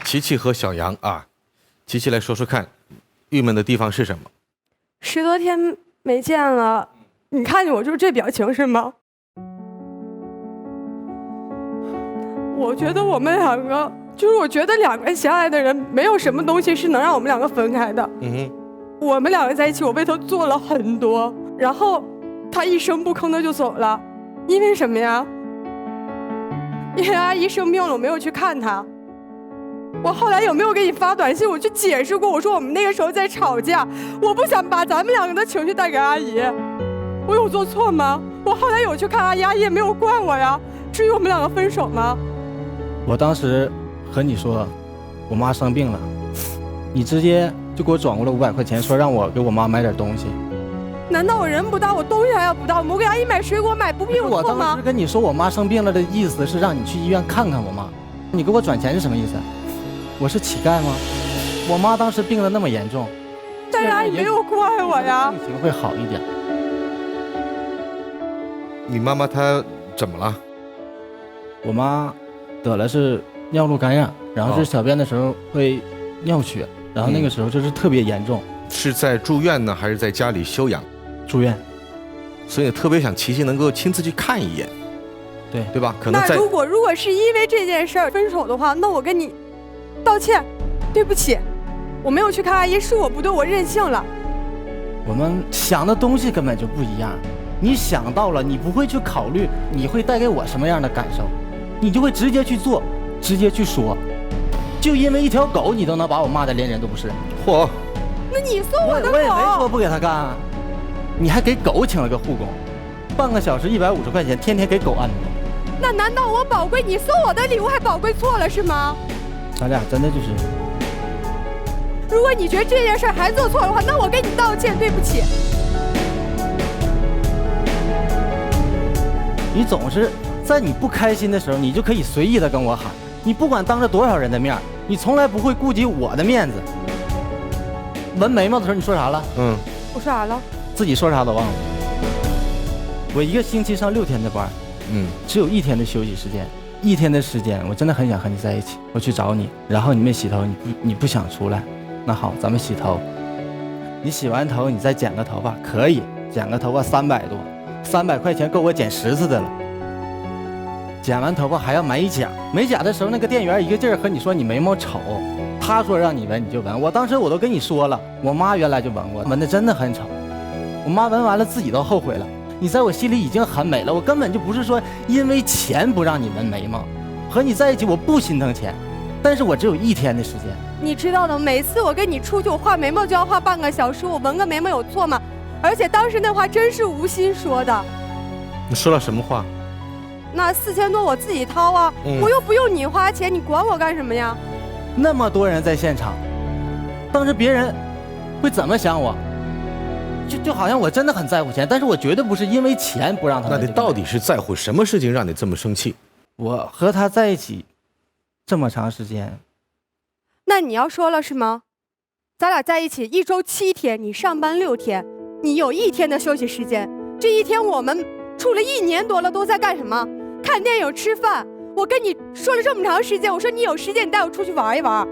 琪琪和小杨啊，琪琪来说说看，郁闷的地方是什么？10多天没见了，你看见我就是这表情是吗？我觉得我们两个，就是我觉得两个相爱的人，没有什么东西是能让我们两个分开的。我们两个在一起，我为他做了很多，然后他一声不吭的就走了，因为什么呀？因为阿姨生病了，我没有去看她。我后来有没有给你发短信？我去解释过，我说我们那个时候在吵架，我不想把咱们两个的情绪带给阿姨。我有做错吗？我后来有去看阿姨，阿姨也没有怪我呀。至于我们两个分手吗？我当时和你说，我妈生病了，你直接就给我转过了500块钱，说让我给我妈买点东西。难道我人不到，我东西还要不到吗？我给阿姨买水果买不必有错吗？我当时跟你说我妈生病了的意思是让你去医院看看我妈，你给我转钱是什么意思？我是乞丐吗？我妈当时病得那么严重，但是阿姨没有怪我呀。病情会好一点。你妈妈她怎么了？我妈得了是尿路感染，然后是小便的时候会尿血，然后那个时候就是特别严重。是在住院呢，还是在家里休养？住院。所以特别想琪琪能够亲自去看一眼，对吧？可能那如果是因为这件事儿分手的话，那我跟你道歉，对不起，我没有去看阿姨，是我不对，我任性了。我们想的东西根本就不一样，你想到了，你不会去考虑你会带给我什么样的感受，你就会直接去做，直接去说。就因为一条狗，你都能把我骂得连人都不是。嚯！那你送我的狗，我也没说不给他干啊，你还给狗请了个护工，半个小时150块钱，天天给狗按摩。那难道我宝贵，你送我的礼物还宝贵错了是吗？咱俩真的就是，如果你觉得这件事还做错的话，那我跟你道歉，对不起。你总是在你不开心的时候，你就可以随意的跟我喊，你不管当着多少人的面，你从来不会顾及我的面子。纹眉毛的时候你说啥了？我说啥了？自己说啥都忘了。我一个星期上6天的班，只有1天的休息时间，1天的时间，我真的很想和你在一起。我去找你，然后你没洗头，你不想出来，那好，咱们洗头。你洗完头，你再剪个头发，可以，剪个头发300多，300块钱够我剪10次的了。剪完头发还要美甲，美甲的时候那个店员一个劲儿和你说你眉毛丑，他说让你纹你就纹，我当时我都跟你说了，我妈原来就纹过，纹的真的很丑，我妈纹完了自己都后悔了。你在我心里已经很美了，我根本就不是说因为钱不让你纹眉毛，和你在一起我不心疼钱，但是我只有1天的时间。你知道的，每次我跟你出去，我画眉毛就要画半个小时，我纹个眉毛有错吗？而且当时那话真是无心说的。你说了什么话？那4000多我自己掏啊，我又不用你花钱，你管我干什么呀？那么多人在现场，当时别人会怎么想我？就好像我真的很在乎钱，但是我绝对不是因为钱不让他。那你到底是在乎什么事情让你这么生气？我和他在一起这么长时间，那你要说了是吗？咱俩在一起1周7天，你上班6天，你有1天的休息时间，这1天我们处了1年多了都在干什么？看电影吃饭。我跟你说了这么长时间，我说你有时间你带我出去玩一玩，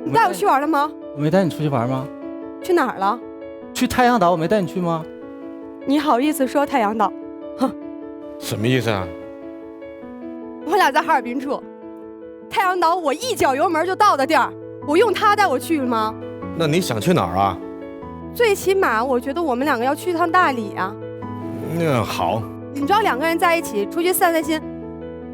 你带我去玩了吗？我没带你出去玩吗？去哪儿了？去太阳岛，我没带你去吗？你好意思说太阳岛？哼，什么意思啊？我俩在哈尔滨住，太阳岛我一脚油门就到的地儿，我用他带我去了吗？那你想去哪儿啊？最起码我觉得我们两个要去一趟大理啊。好。你知道2个人在一起出去散散心，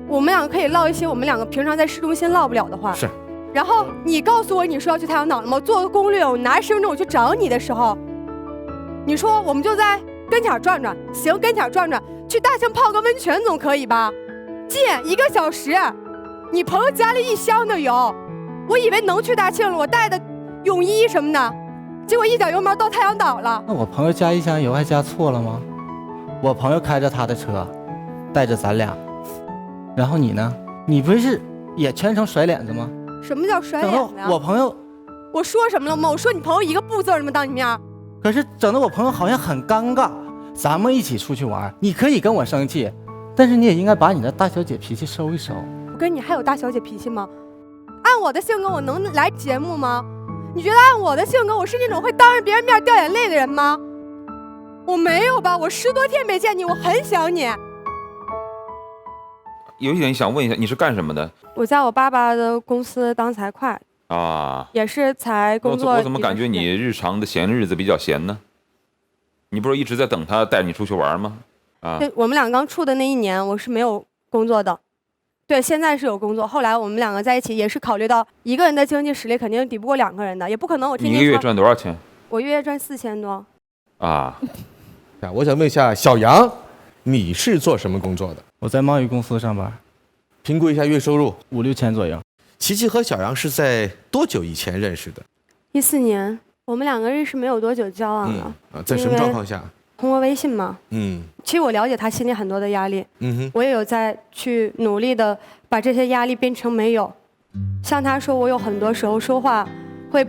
我们两个可以唠一些我们两个平常在市中心唠不了的话。是。然后你告诉我你说要去太阳岛了吗？我做个攻略，我拿身份证我去找你的时候，你说我们就在跟前转转，行，跟前转转，去大庆泡个温泉总可以吧？近1个小时，你朋友加了1箱的油，我以为能去大庆了，我带的泳衣什么的，结果一脚油门到太阳岛了。那我朋友加1箱油还加错了吗？我朋友开着他的车，带着咱俩，然后你呢？你不是也全程甩脸子吗？什么叫甩脸子呀？我朋友，我说什么了吗？我说你朋友一个不字儿吗？当你面。可是整得我朋友好像很尴尬。咱们一起出去玩，你可以跟我生气，但是你也应该把你的大小姐脾气收一收。我跟你还有大小姐脾气吗？按我的性格，我能来节目吗？你觉得按我的性格，我是那种会当着别人面掉眼泪的人吗？我没有吧，我10多天没见你，我很想你。有一点想问一下，你是干什么的？我在我爸爸的公司当财会啊，也是才工作。我怎么感觉你日常的闲日子比较闲呢？你不是一直在等他带你出去玩吗？啊，我们俩刚处的那1年，我是没有工作的。对，现在是有工作。后来我们2个在一起，也是考虑到一个人的经济实力肯定抵不过2个人的，也不可能我天天。你一个月赚多少钱？我月赚4000多。啊，我想问一下小杨，你是做什么工作的？我在贸易公司上班。评估一下月收入5、6千左右。琪琪和小杨是在多久以前认识的？14年，我们2个认识没有多久交往了。在什么状况下？通过微信嘛。其实我了解他心里很多的压力。我也有在去努力的把这些压力变成没有。像他说，我有很多时候说话会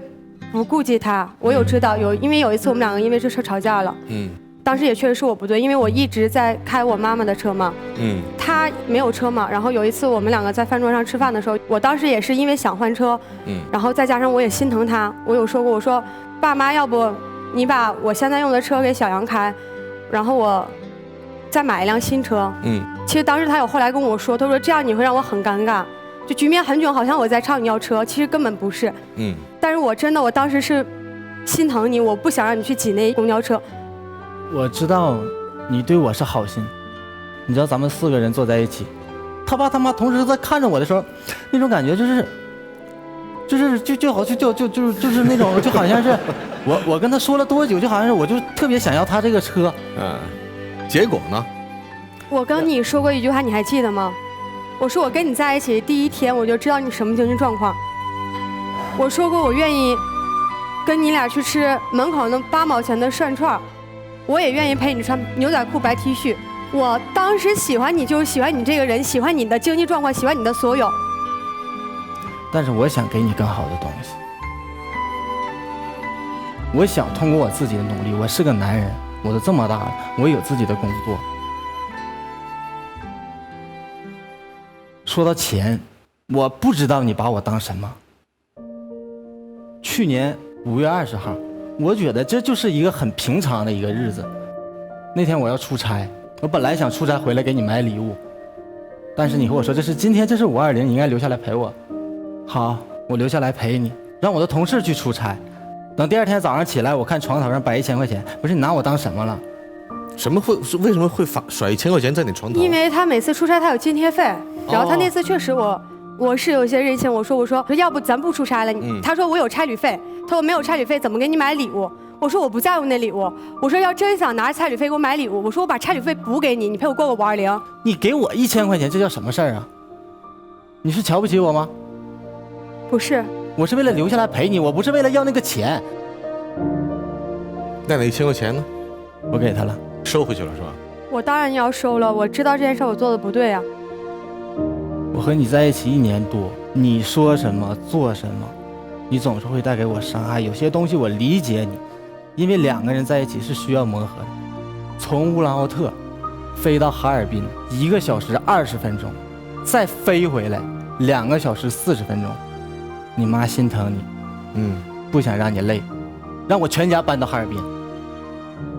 不顾及他。我有知道因为有一次我们2个因为这事吵架了。当时也确实是我不对，因为我一直在开我妈妈的车嘛，他没有车嘛。然后有一次我们2个在饭桌上吃饭的时候，我当时也是因为想换车，然后再加上我也心疼他，我有说过，我说爸妈，要不你把我现在用的车给小杨开，然后我再买一辆新车。其实当时他有后来跟我说，他说这样你会让我很尴尬，就局面很囧，好像我在吵你要车，其实根本不是。但是我当时是心疼你，我不想让你去挤那公交车。我知道你对我是好心，你知道咱们4个人坐在一起，他爸他妈同时在看着我的时候，那种感觉就是那种，就好像是我跟他说了多久，就好像是我就特别想要他这个车。结果呢？我跟你说过一句话，你还记得吗？我说我跟你在一起第1天我就知道你什么经济状况。我说过我愿意跟你俩去吃门口那8毛钱的涮串。我也愿意陪你穿牛仔裤白 T 恤。我当时喜欢你就是喜欢你这个人，喜欢你的经济状况，喜欢你的所有。但是我想给你更好的东西，我想通过我自己的努力，我是个男人，我都这么大了，我有自己的工作。说到钱，我不知道你把我当什么。去年5月20号。我觉得这就是一个很平常的一个日子。那天我要出差，我本来想出差回来给你买礼物，但是你和我说今天这是520，你应该留下来陪我。好，我留下来陪你，让我的同事去出差。等第2天早上起来，我看床头上摆1000块钱，不是你拿我当什么了？为什么会甩1000块钱在你床头？因为他每次出差他有津贴费，然后他那次确实我是有些任性，我说要不咱不出差了。他说我有差旅费，他说没有差旅费怎么给你买礼物？我说我不在乎那礼物，我说要真想拿差旅费给我买礼物，我说我把差旅费补给你，你陪我过个520。你给我1000块钱，这叫什么事儿啊？你是瞧不起我吗？不是，我是为了留下来陪你，我不是为了要那个钱。那1000块钱呢？我给他了，收回去了是吧？我当然要收了，我知道这件事我做的不对啊。我和你在一起1年多，你说什么做什么，你总是会带给我伤害。有些东西我理解你，因为2个人在一起是需要磨合的。从乌兰奥特飞到哈尔滨1个小时20分钟，再飞回来2个小时40分钟。你妈心疼你，不想让你累，让我全家搬到哈尔滨。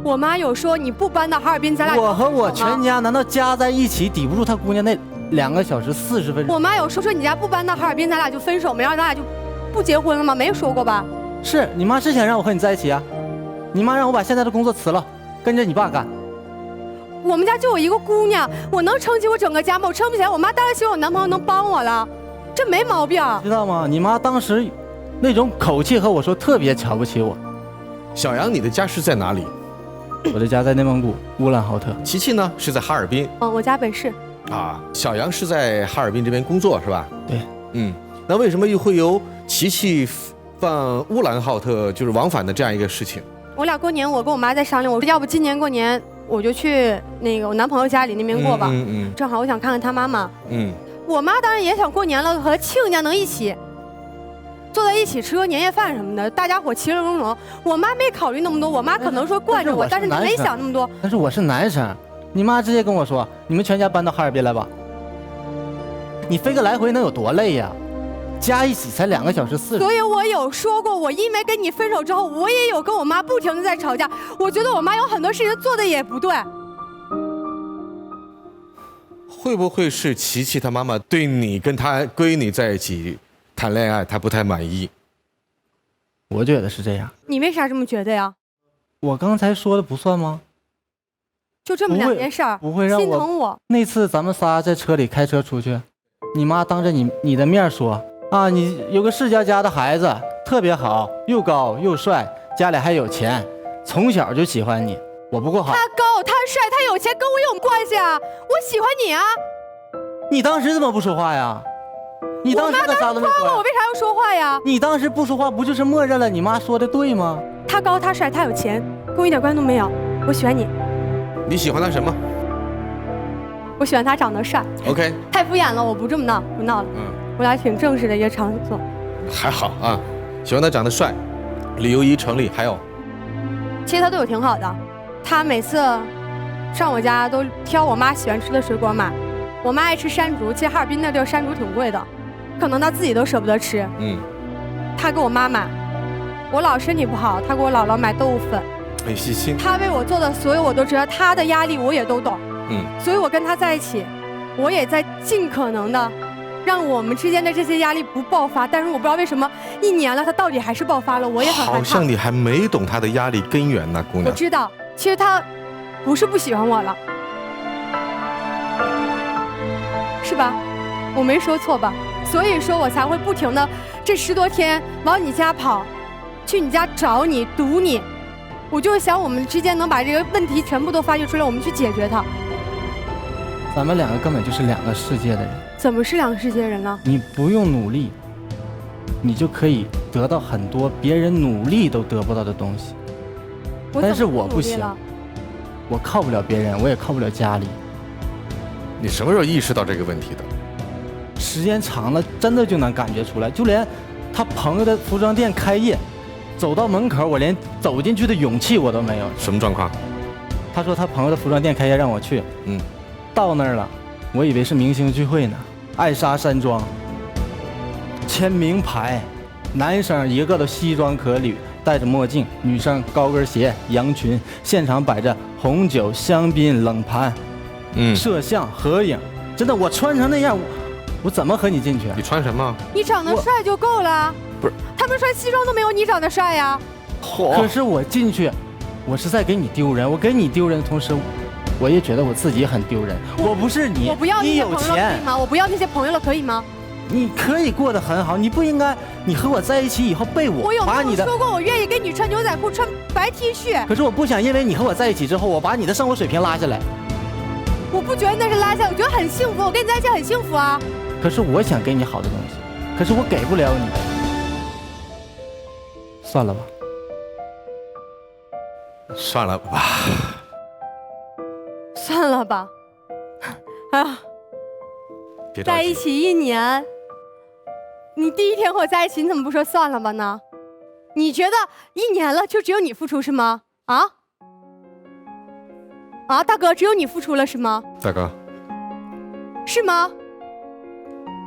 我妈有说你不搬到哈尔滨，咱俩我和我全家难道加在一起抵不住她姑娘那2个小时40分钟？我妈有说你家不搬到哈尔滨，咱俩就分手没，然后咱俩就不结婚了吗？没有说过吧？是你妈是想让我和你在一起啊？你妈让我把现在的工作辞了，跟着你爸干。我们家就我一个姑娘，我能撑起我整个家吗？我撑不起来。我妈当然希望我男朋友能帮我了，这没毛病。知道吗？你妈当时那种口气和我说特别瞧不起我。小杨，你的家是在哪里？我的家在内蒙古乌兰浩特。琪琪呢是在哈尔滨。我家本市。小杨是在哈尔滨这边工作是吧？对。那为什么又会由琪琪放乌兰浩特就是往返的这样一个事情？我俩过年，我跟我妈在商量，我说要不今年过年我就去那个我男朋友家里那边过吧。正好我想看看他妈妈。我妈当然也想过年了，和亲家能一起坐在一起吃个年夜饭什么的，大家伙其乐融融。我妈没考虑那么多，我妈可能说惯着我，但是你没想那么多。但是我是男生，你妈直接跟我说，你们全家搬到哈尔滨来吧。你飞个来回能有多累呀？加一起才2个小时40。所以我有说过，我因为跟你分手之后，我也有跟我妈不停的在吵架。我觉得我妈有很多事情做的也不对。会不会是琪琪她妈妈对你跟她闺女在一起谈恋爱，她不太满意？我觉得是这样。你为啥这么觉得呀？我刚才说的不算吗？就这么2件事儿，不会让心疼我。那次咱们仨在车里开车出去，你妈当着你的面说啊，你有个世家家的孩子特别好，又高又帅，家里还有钱，从小就喜欢你。我不够好。他高，他帅，他有钱，跟我有关系啊！我喜欢你啊！你当时怎么不说话呀？你当时可啥都没说。我为啥要说话呀？你当时不说话，不就是默认了你妈说的对吗？他高，他帅，他有钱，跟我一点关系都没有。我喜欢你。你喜欢他什么？我喜欢他长得帅。OK。太敷衍了，我不这么闹，不闹了。我俩挺正式的一个场所。还好啊，喜欢他长得帅，理由一成立。还有，其实他对我挺好的。他每次上我家都挑我妈喜欢吃的水果买，我妈爱吃山竹，其实哈尔滨那地儿山竹挺贵的，可能他自己都舍不得吃。他给我妈买，我姥身体不好，他给我姥姥买豆腐粉，很细心。他为我做的所有我都知道，他的压力我也都懂。所以我跟他在一起，我也在尽可能的让我们之间的这些压力不爆发，但是我不知道为什么1年了，他到底还是爆发了，我也很害怕。好像你还没懂他的压力根源呢，姑娘。我知道。其实他不是不喜欢我了，是吧？我没说错吧？所以说我才会不停的这10多天往你家跑，去你家找你堵你，我就是想我们之间能把这个问题全部都发掘出来，我们去解决它。咱们2个根本就是2个世界的人。怎么是2个世界人呢？你不用努力，你就可以得到很多别人努力都得不到的东西。但是我不行，我靠不了别人，我也靠不了家里。你什么时候意识到这个问题的？时间长了，真的就能感觉出来。就连他朋友的服装店开业，走到门口，我连走进去的勇气我都没有。什么状况？他说他朋友的服装店开业让我去，到那儿了，我以为是明星聚会呢，爱莎山庄，签名牌，男生一个都西装革履。戴着墨镜，女生高跟鞋、羊裙，现场摆着红酒、香槟、冷盘，摄像、合影，真的，我穿成那样，我怎么和你进去？你穿什么？你长得帅就够了。不是，他们穿西装都没有你长得帅呀。可是我进去，我是在给你丢人，我给你丢人的同时，我也觉得我自己很丢人。我不是你，我不要那些朋友了，可以吗？我不要那些朋友了，可以吗？你可以过得很好，你不应该，你和我在一起以后被我把你的。我有说过我愿意跟你穿牛仔裤、穿白 T 恤。可是我不想因为你和我在一起之后，我把你的生活水平拉下来。我不觉得那是拉下来，我觉得很幸福，我跟你在一起很幸福啊。可是我想给你好的东西，可是我给不了你。算了吧。算了吧。算了吧。啊。在一起1年，你第1天和我在一起，你怎么不说算了吧呢？你觉得1年了就只有你付出是吗？大哥，只有你付出了是吗？大哥，是吗？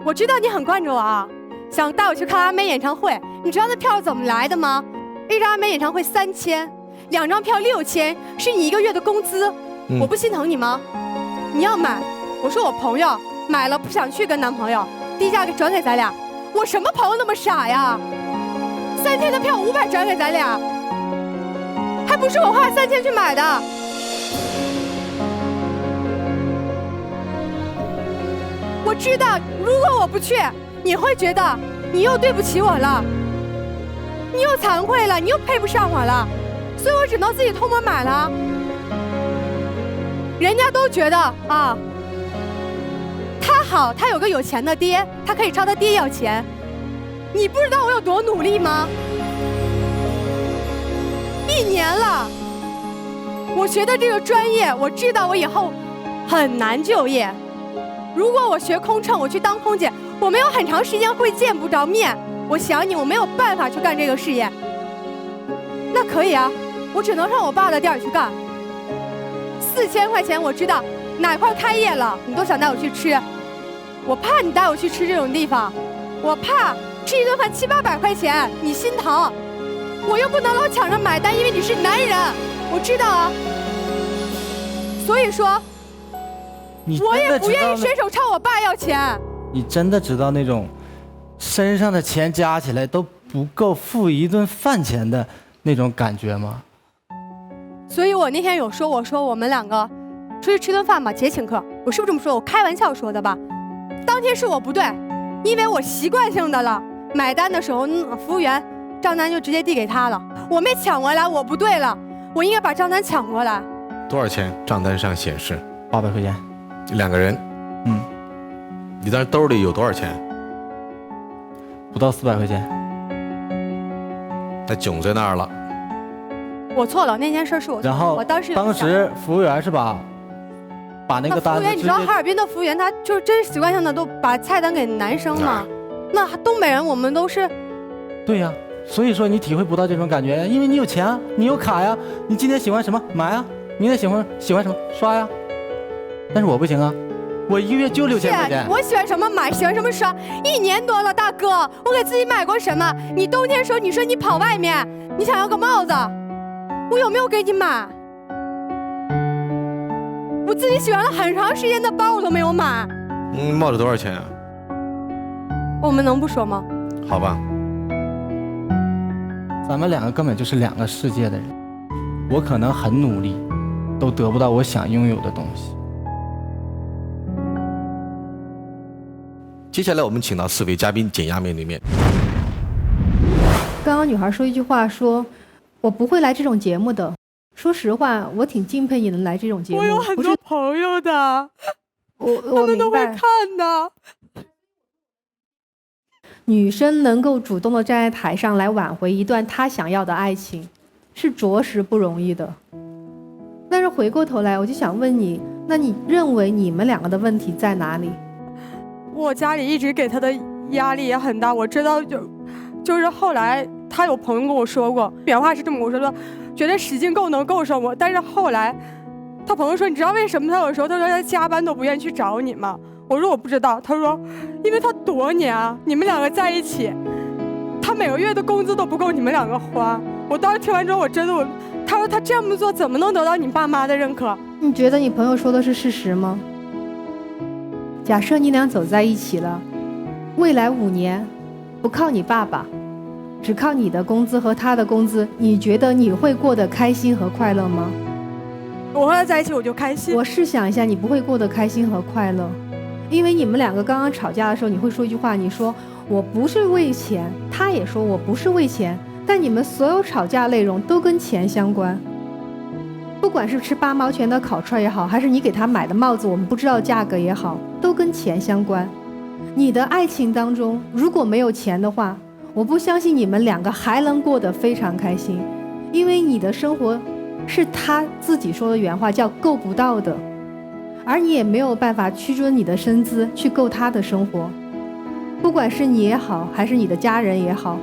我知道你很惯着我啊，想带我去看阿妹演唱会。你知道那票怎么来的吗？1张阿妹演唱会3000，2张票6000，是你1个月的工资。我不心疼你吗？你要买，我说我朋友。买了不想去跟男朋友，低价给转给咱俩。我什么朋友那么傻呀？3000的票500转给咱俩，还不是我花3000去买的。我知道，如果我不去，你会觉得你又对不起我了，你又惭愧了，你又配不上我了，所以我只能自己偷摸买了。人家都觉得啊。他好，他有个有钱的爹，他可以朝他爹要钱。你不知道我有多努力吗？1年了，我学的这个专业，我知道我以后很难就业。如果我学空乘，我去当空姐，我没有很长时间会见不着面。我想你，我没有办法去干这个事业。那可以啊，我只能上我爸的店去干。4000块钱，我知道哪块开业了，你都想带我去吃。我怕你带我去吃这种地方，我怕吃一顿饭700-800块钱，你心疼，我又不能老抢着买单，因为你是男人，我知道啊。所以说，我也不愿意伸手朝我爸要钱。你真的知道那种身上的钱加起来都不够付一顿饭钱的那种感觉吗？所以我那天有说，我说我们两个出去吃顿饭吧，姐请客，我是不是这么说？我开玩笑说的吧。当天是我不对，因为我习惯性的了，买单的时候，服务员账单就直接递给他了，我没抢过来，我不对了，我应该把账单抢过来。多少钱？账单上显示800块钱，2个人。你当时兜里有多少钱？不到400块钱。那囧在那儿了。我错了，那件事是我错了。然后我当时服务员是把那个单子，你知道哈尔滨的服务员他就是真习惯性的都把菜单给男生嘛？那东北人我们都是。对呀，所以说你体会不到这种感觉，因为你有钱啊，你有卡呀，你今天喜欢什么买啊，明天喜欢什么刷呀。但是我不行啊，我1个月就6000块钱。我喜欢什么买，喜欢什么刷，1年多了，大哥，我给自己买过什么？你冬天时候你说你跑外面，你想要个帽子，我有没有给你买？我自己喜欢了很长时间的包我都没有买。帽子多少钱啊？我们能不说吗？好吧。咱们两个根本就是2个世界的人，我可能很努力，都得不到我想拥有的东西。接下来我们请到4位嘉宾减压面对面。刚刚女孩说一句话，说我不会来这种节目的。说实话，我挺敬佩你能来这种节目。我有很多朋友的，他们都会看的。女生能够主动的站在台上来挽回一段她想要的爱情，是着实不容易的。但是回过头来，我就想问你，那你认为你们2个的问题在哪里？我家里一直给他的压力也很大，我知道就是后来他有朋友跟我说过，原话是这么跟我说的，觉得使劲够能够上我，但是后来他朋友说，你知道为什么他有时候他说他加班都不愿意去找你吗？我说我不知道，他说因为他多年啊，你们2个在一起，他每个月的工资都不够你们2个花。我当时听完之后，我真的他说他这么做怎么能得到你爸妈的认可？你觉得你朋友说的是事实吗？假设你俩走在一起了，未来5年不靠你爸爸，只靠你的工资和他的工资，你觉得你会过得开心和快乐吗？我和他在一起我就开心。我试想一下，你不会过得开心和快乐，因为你们2个刚刚吵架的时候，你会说一句话，你说我不是为钱，他也说我不是为钱，但你们所有吵架内容都跟钱相关。不管是吃8毛钱的烤串也好，还是你给他买的帽子我们不知道价格也好，都跟钱相关。你的爱情当中如果没有钱的话，我不相信你们2个还能过得非常开心，因为你的生活是他自己说的原话叫够不到的，而你也没有办法屈尊你的身姿去够他的生活。不管是你也好，还是你的家人也好，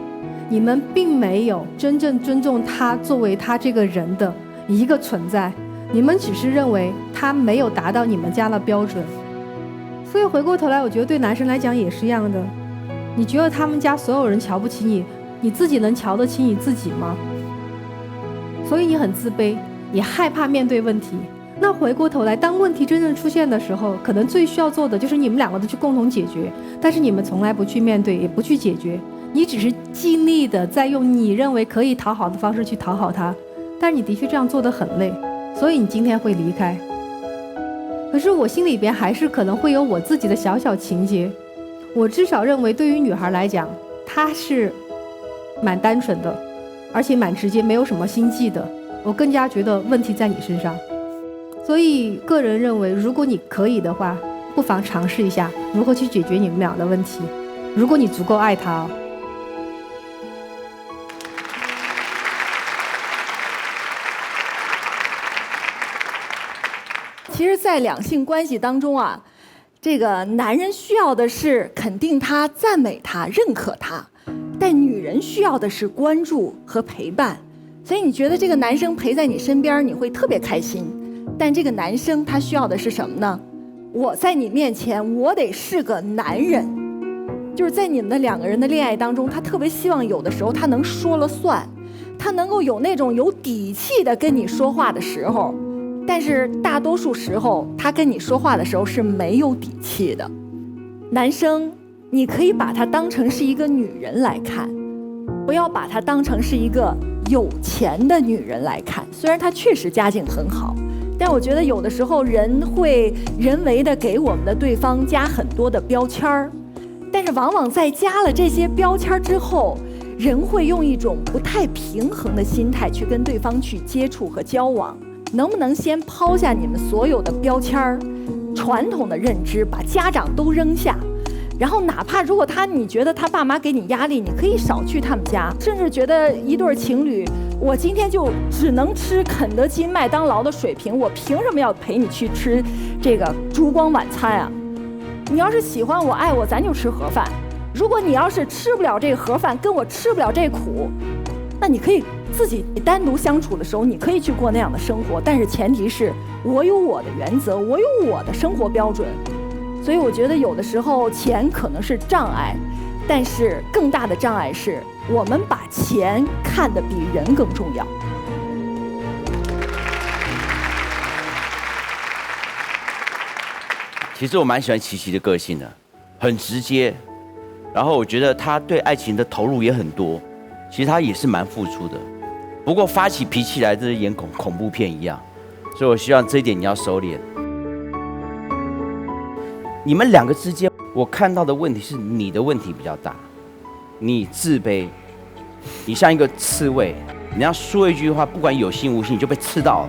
你们并没有真正尊重他作为他这个人的一个存在，你们只是认为他没有达到你们家的标准。所以回过头来，我觉得对男生来讲也是一样的，你觉得他们家所有人瞧不起你，你自己能瞧得起你自己吗？所以你很自卑，你害怕面对问题。那回过头来，当问题真正出现的时候，可能最需要做的就是你们2个都去共同解决，但是你们从来不去面对，也不去解决，你只是尽力的在用你认为可以讨好的方式去讨好他，但是你的确这样做得很累，所以你今天会离开。可是我心里边还是可能会有我自己的小小情节，我至少认为对于女孩来讲，她是蛮单纯的，而且蛮直接，没有什么心计的。我更加觉得问题在你身上，所以个人认为，如果你可以的话，不妨尝试一下如何去解决你们俩的问题，如果你足够爱他哦。其实在两性关系当中啊，这个男人需要的是肯定他、赞美他、认可他，但女人需要的是关注和陪伴。所以你觉得这个男生陪在你身边，你会特别开心，但这个男生他需要的是什么呢？我在你面前，我得是个男人，就是在你们的2个人的恋爱当中，他特别希望有的时候他能说了算，他能够有那种有底气的跟你说话的时候，但是大多数时候他跟你说话的时候是没有底气的。男生，你可以把她当成是一个女人来看，不要把她当成是一个有钱的女人来看。虽然她确实家境很好，但我觉得有的时候人会人为的给我们的对方加很多的标签儿，但是往往在加了这些标签儿之后，人会用一种不太平衡的心态去跟对方去接触和交往。能不能先抛下你们所有的标签儿、传统的认知，把家长都扔下，然后哪怕如果你觉得他爸妈给你压力，你可以少去他们家，甚至觉得一对情侣，我今天就只能吃肯德基、麦当劳的水平，我凭什么要陪你去吃这个烛光晚餐啊？你要是喜欢我、爱我，咱就吃盒饭。如果你要是吃不了这个盒饭，跟我吃不了这苦，那你可以自己单独相处的时候，你可以去过那样的生活，但是前提是我有我的原则，我有我的生活标准。所以我觉得有的时候钱可能是障碍，但是更大的障碍是我们把钱看得比人更重要。其实我蛮喜欢琪琪的个性的，很直接，然后我觉得她对爱情的投入也很多，其实她也是蛮付出的。不过发起脾气来，就是演恐怖片一样，所以我希望这一点你要收敛。你们2个之间，我看到的问题是你的问题比较大，你自卑，你像一个刺猬，你要说一句话，不管有心无心，你就被刺到了。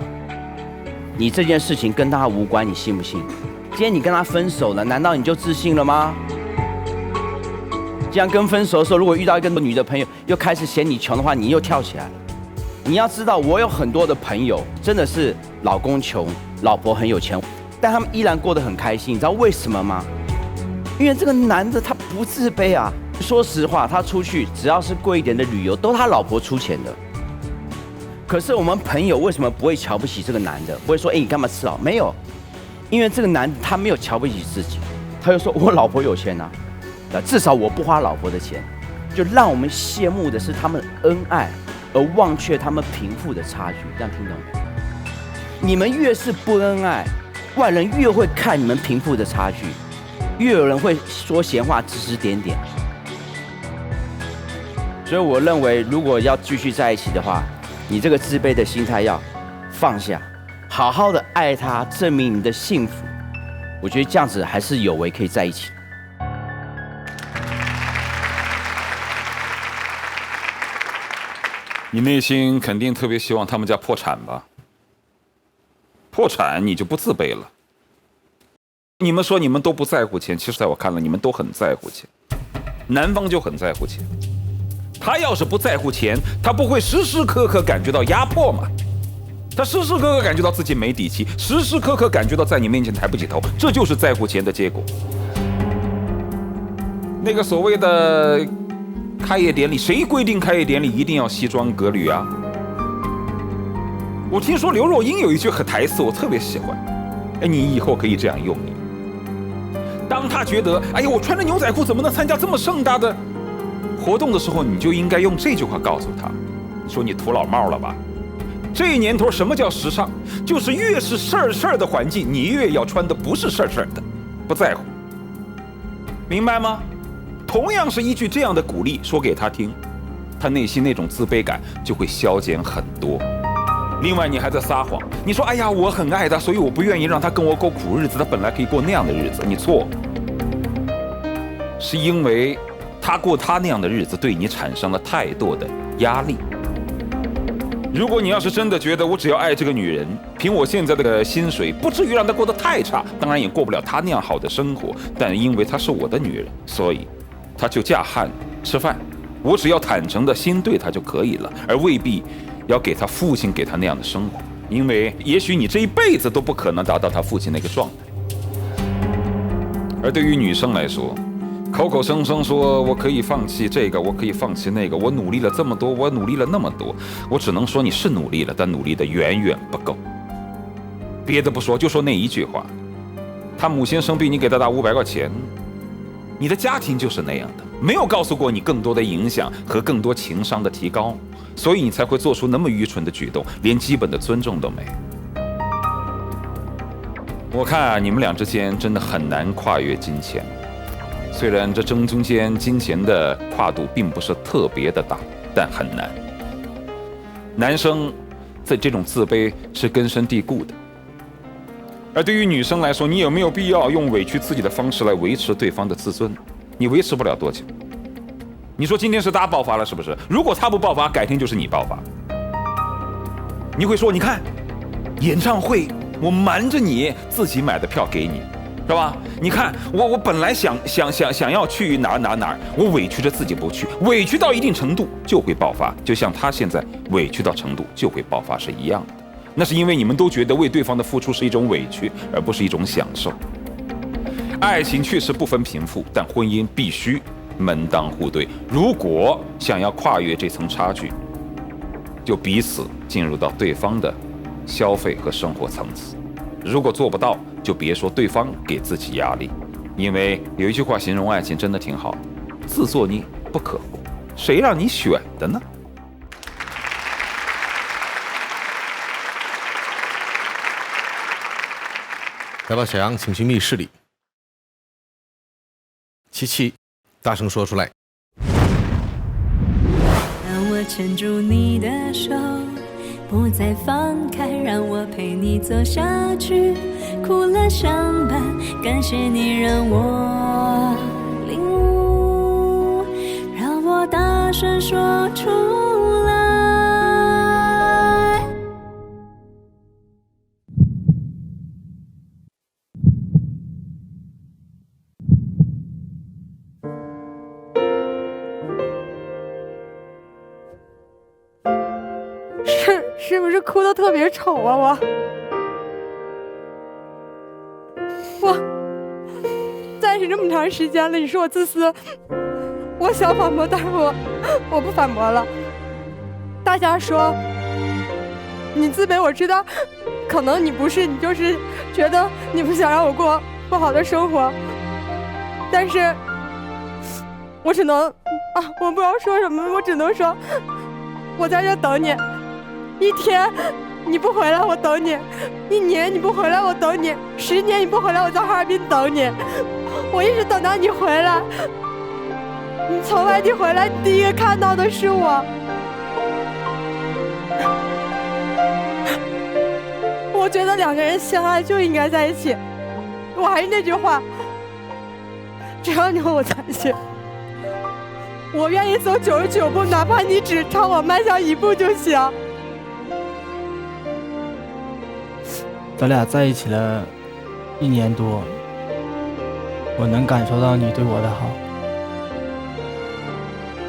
你这件事情跟他无关，你信不信？今天你跟他分手了，难道你就自信了吗？这样跟分手的时候，如果遇到一个女的朋友又开始嫌你穷的话，你又跳起来了。你要知道，我有很多的朋友真的是老公穷，老婆很有钱，但他们依然过得很开心。你知道为什么吗？因为这个男的他不自卑啊。说实话，他出去只要是贵一点的旅游，都他老婆出钱的。可是我们朋友为什么不会瞧不起这个男的？不会说，你干嘛吃老？没有，因为这个男的他没有瞧不起自己，他就说我老婆有钱啊，至少我不花老婆的钱。就让我们羡慕的是他们恩爱，而忘却他们贫富的差距。这样听懂没？你们越是不恩爱，外人越会看你们贫富的差距，越有人会说闲话，指指点点。所以我认为，如果要继续在一起的话，你这个自卑的心态要放下，好好的爱他，证明你的幸福。我觉得这样子还是有为可以在一起。你内心肯定特别希望他们家破产吧？破产你就不自卑了。你们说你们都不在乎钱，其实在我看来，你们都很在乎钱。男方就很在乎钱，他要是不在乎钱，他不会时时刻刻感觉到压迫嘛？他时时刻刻感觉到自己没底气，时时刻刻感觉到在你面前抬不起头，这就是在乎钱的结果。那个所谓的开业典礼，谁规定开业典礼一定要西装革履啊？我听说刘若英有一句台词我特别喜欢，你以后可以这样用你。当他觉得我穿着牛仔裤怎么能参加这么盛大的活动的时候，你就应该用这句话告诉他，说你土老帽了吧？这年头什么叫时尚？就是越是事儿的环境，你越要穿的不是事儿的，不在乎，明白吗？同样是一句这样的鼓励说给他听，他内心那种自卑感就会消减很多。另外你还在撒谎，你说我很爱他，所以我不愿意让他跟我过苦日子，他本来可以过那样的日子。你错，是因为他过他那样的日子对你产生了太多的压力。如果你要是真的觉得我只要爱这个女人，凭我现在的薪水不至于让她过得太差，当然也过不了她那样好的生活，但因为她是我的女人，所以她就嫁汉吃饭，我只要坦诚的心对她就可以了，而未必要给她父亲给她那样的生活，因为也许你这一辈子都不可能达到她父亲那个状态。而对于女生来说，口口声声说我可以放弃这个，我可以放弃那个，我努力了这么多，我努力了那么多，我只能说你是努力了，但努力的远远不够。别的不说，就说那一句话，他母亲生病，你给他打500块钱，你的家庭就是那样的，没有告诉过你更多的影响和更多情商的提高，所以你才会做出那么愚蠢的举动，连基本的尊重都没。我看啊，你们俩之间真的很难跨越金钱，虽然这中间金钱的跨度并不是特别的大，但很难。男生在这种自卑是根深蒂固的，而对于女生来说，你有没有必要用委屈自己的方式来维持对方的自尊？你维持不了多久。你说今天是他爆发了，是不是？如果他不爆发，改天就是你爆发。你会说，你看，演唱会我瞒着你自己买的票给你，是吧？你看我本来想要去哪儿，我委屈着自己不去，委屈到一定程度就会爆发，就像他现在委屈到程度就会爆发是一样的。那是因为你们都觉得为对方的付出是一种委屈，而不是一种享受。爱情确实不分贫富，但婚姻必须门当户对。如果想要跨越这层差距，就彼此进入到对方的消费和生活层次。如果做不到，就别说对方给自己压力，因为有一句话形容爱情真的挺好，自作孽不可活，谁让你选的呢？来吧，小杨，请去密室里。琪琪，大声说出来。让我牵住你的手，不再放开，让我陪你走下去，哭了相伴，感谢你让我领悟，让我大声说出来。是不是哭得特别丑啊？我在一起这么长时间了，你说我自私，我想反驳，但是我不反驳了。大家说你自卑，我知道，可能你不是，你就是觉得你不想让我过不好的生活，但是我只能我不知道说什么，我只能说我在这等你。一天你不回来我等你，1年你不回来我等你，10年你不回来我在哈尔滨等你，我一直等到你回来。你从外地回来，你第一个看到的是我。我觉得2个人相爱就应该在一起。我还是那句话，只要你和我在一起，我愿意走99步，哪怕你只朝我迈向1步就行。咱俩在一起了1年多，我能感受到你对我的好，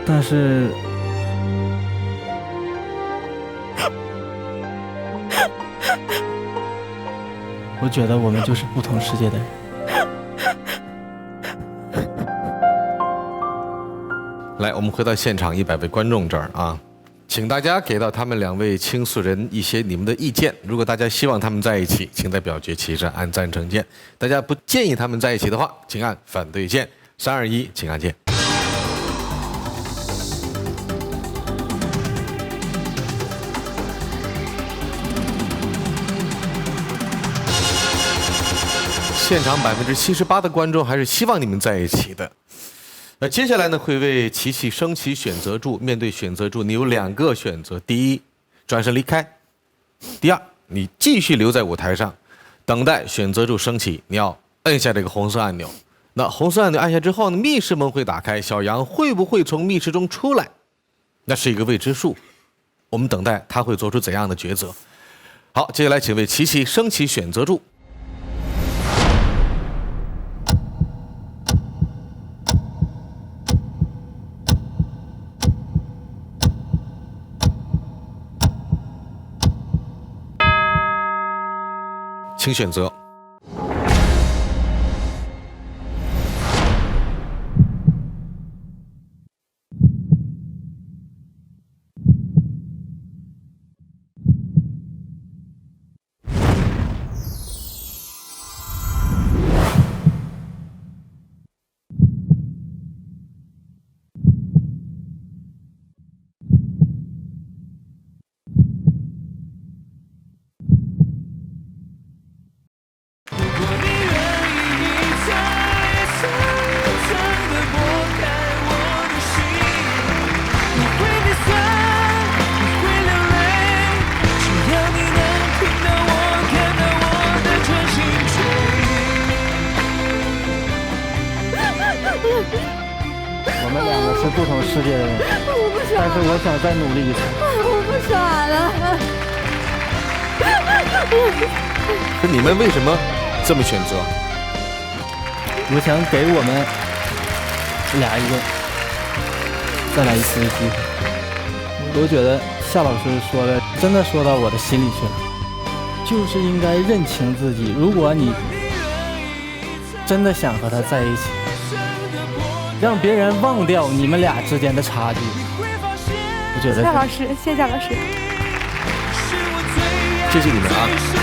但是我觉得我们就是不同世界的人。来，我们回到现场100位观众这儿啊，请大家给到他们2位倾诉人一些你们的意见。如果大家希望他们在一起，请在表决旗上按赞成键；大家不建议他们在一起的话，请按反对键。3、2、1，请按键。现场78%的观众还是希望你们在一起的。那接下来呢，会为琪琪升起选择柱。面对选择柱，你有2个选择：第一，转身离开；第二，你继续留在舞台上，等待选择柱升起。你要摁下这个红色按钮。那红色按钮按下之后呢，密室门会打开，小杨会不会从密室中出来？那是一个未知数，我们等待他会做出怎样的抉择。好，接下来请为琪琪升起选择柱。请选择。我们两个是不同世界的人，但是我想再努力一次。我不傻了。那你们为什么这么选择？我想给我们俩一个再来一次的机会。我觉得夏老师说的真的说到我的心里去了，就是应该认清自己。如果你真的想和他在一起，让别人忘掉你们俩之间的差距。我觉得夏老师，谢谢夏老师，谢谢你们啊。